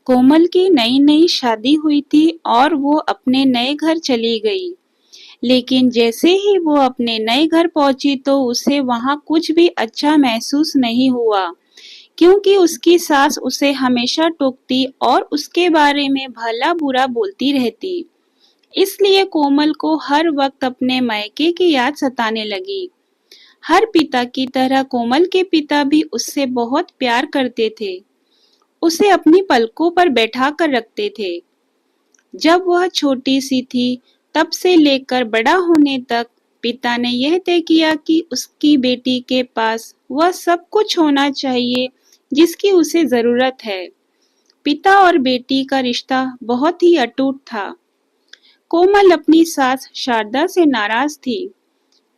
कोमल की नई नई शादी हुई थी और वो अपने नए घर चली गई। लेकिन जैसे ही वो अपने नए घर पहुंची तो उसे वहां कुछ भी अच्छा महसूस नहीं हुआ, क्योंकि उसकी सास उसे हमेशा टोकती और उसके बारे में भला बुरा बोलती रहती। इसलिए कोमल को हर वक्त अपने मायके की याद सताने लगी। हर पिता की तरह कोमल के पिता भी उससे बहुत प्यार करते थे। उसे अपनी पलकों पर बैठा कर रखते थे। जब वह छोटी सी थी तब से लेकर बड़ा होने तक पिता ने यह तय किया कि उसकी बेटी के पास वह सब कुछ होना चाहिए जिसकी उसे जरूरत है। पिता और बेटी का रिश्ता बहुत ही अटूट था। कोमल अपनी सास शारदा से नाराज थी,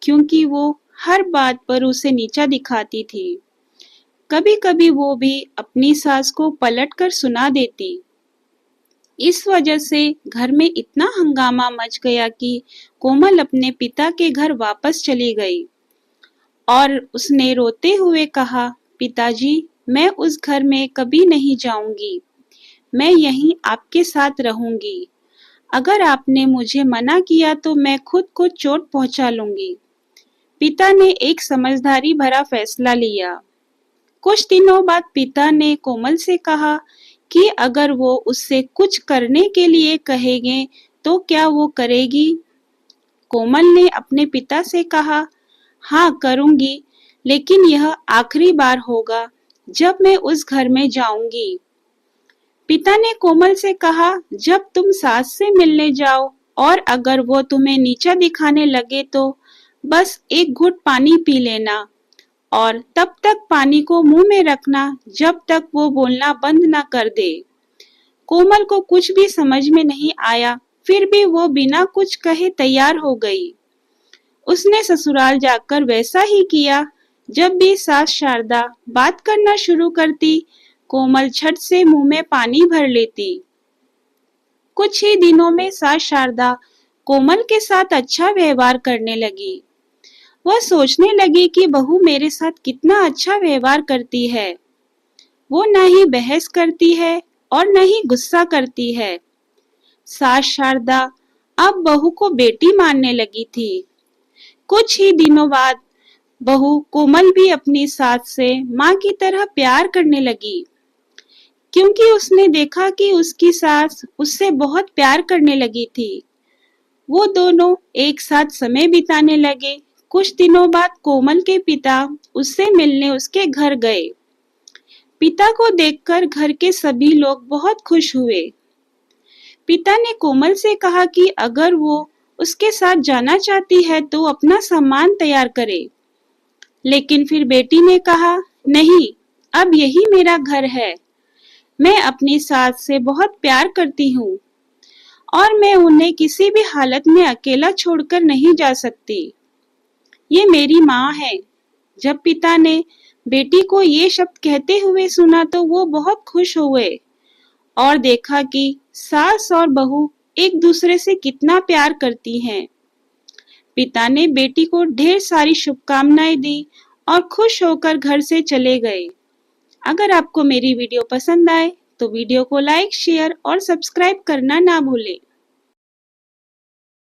क्योंकि वो हर बात पर उसे नीचा दिखाती थी। कभी-कभी वो भी अपनी सास को पलटकर सुना देती। इस वजह से घर में इतना हंगामा मच गया कि कोमल अपने पिता के घर वापस चली गई और उसने रोते हुए कहा, पिताजी, मैं उस घर में कभी नहीं जाऊंगी। मैं यहीं आपके साथ रहूंगी। अगर आपने मुझे मना किया तो मैं खुद को चोट पहुंचा लूंगी। पिता ने एक समझदारी भरा फैसला लिया। कुछ दिनों बाद पिता ने कोमल से कहा कि अगर वो उससे कुछ करने के लिए कहेंगे तो क्या वो करेगी? कोमल ने अपने पिता से कहा, हाँ करूंगी, लेकिन यह आखिरी बार होगा जब मैं उस घर में जाऊंगी। पिता ने कोमल से कहा, जब तुम सास से मिलने जाओ और अगर वो तुम्हें नीचा दिखाने लगे तो बस एक घुट पानी पी लेना और तब तक पानी को मुंह में रखना जब तक वो बोलना बंद ना कर दे। कोमल को कुछ भी समझ में नहीं आया, फिर भी वो बिना कुछ कहे तैयार हो गई। उसने ससुराल जाकर वैसा ही किया। जब भी सास शारदा बात करना शुरू करती, कोमल झट से मुंह में पानी भर लेती। कुछ ही दिनों में सास शारदा कोमल के साथ अच्छा व्यवहार करने लगी। वह सोचने लगी कि बहू मेरे साथ कितना अच्छा व्यवहार करती है। वो न ही बहस करती है और न ही गुस्सा करती है। सास शारदा अब बहू को बेटी मानने लगी थी। कुछ ही दिनों बाद बहू कोमल भी अपनी सास से माँ की तरह प्यार करने लगी, क्योंकि उसने देखा कि उसकी सास उससे बहुत प्यार करने लगी थी। वो दोनों एक साथ समय बिताने लगे। कुछ दिनों बाद कोमल के पिता उससे मिलने उसके घर गए। पिता को देखकर घर के सभी लोग बहुत खुश हुए। पिता ने कोमल से कहा कि अगर वो उसके साथ जाना चाहती है तो अपना सामान तैयार करे। लेकिन फिर बेटी ने कहा, नहीं, अब यही मेरा घर है। मैं अपनी सास से बहुत प्यार करती हूँ और मैं उन्हें किसी भी हालत में अकेला छोड़कर नहीं जा सकती। ये मेरी माँ है। जब पिता ने बेटी को ये शब्द कहते हुए सुना तो वो बहुत खुश हुए और देखा कि सास और बहू एक दूसरे से कितना प्यार करती हैं। पिता ने बेटी को ढेर सारी शुभकामनाएं दी और खुश होकर घर से चले गए। अगर आपको मेरी वीडियो पसंद आए तो वीडियो को लाइक, शेयर और सब्सक्राइब करना ना भूलें।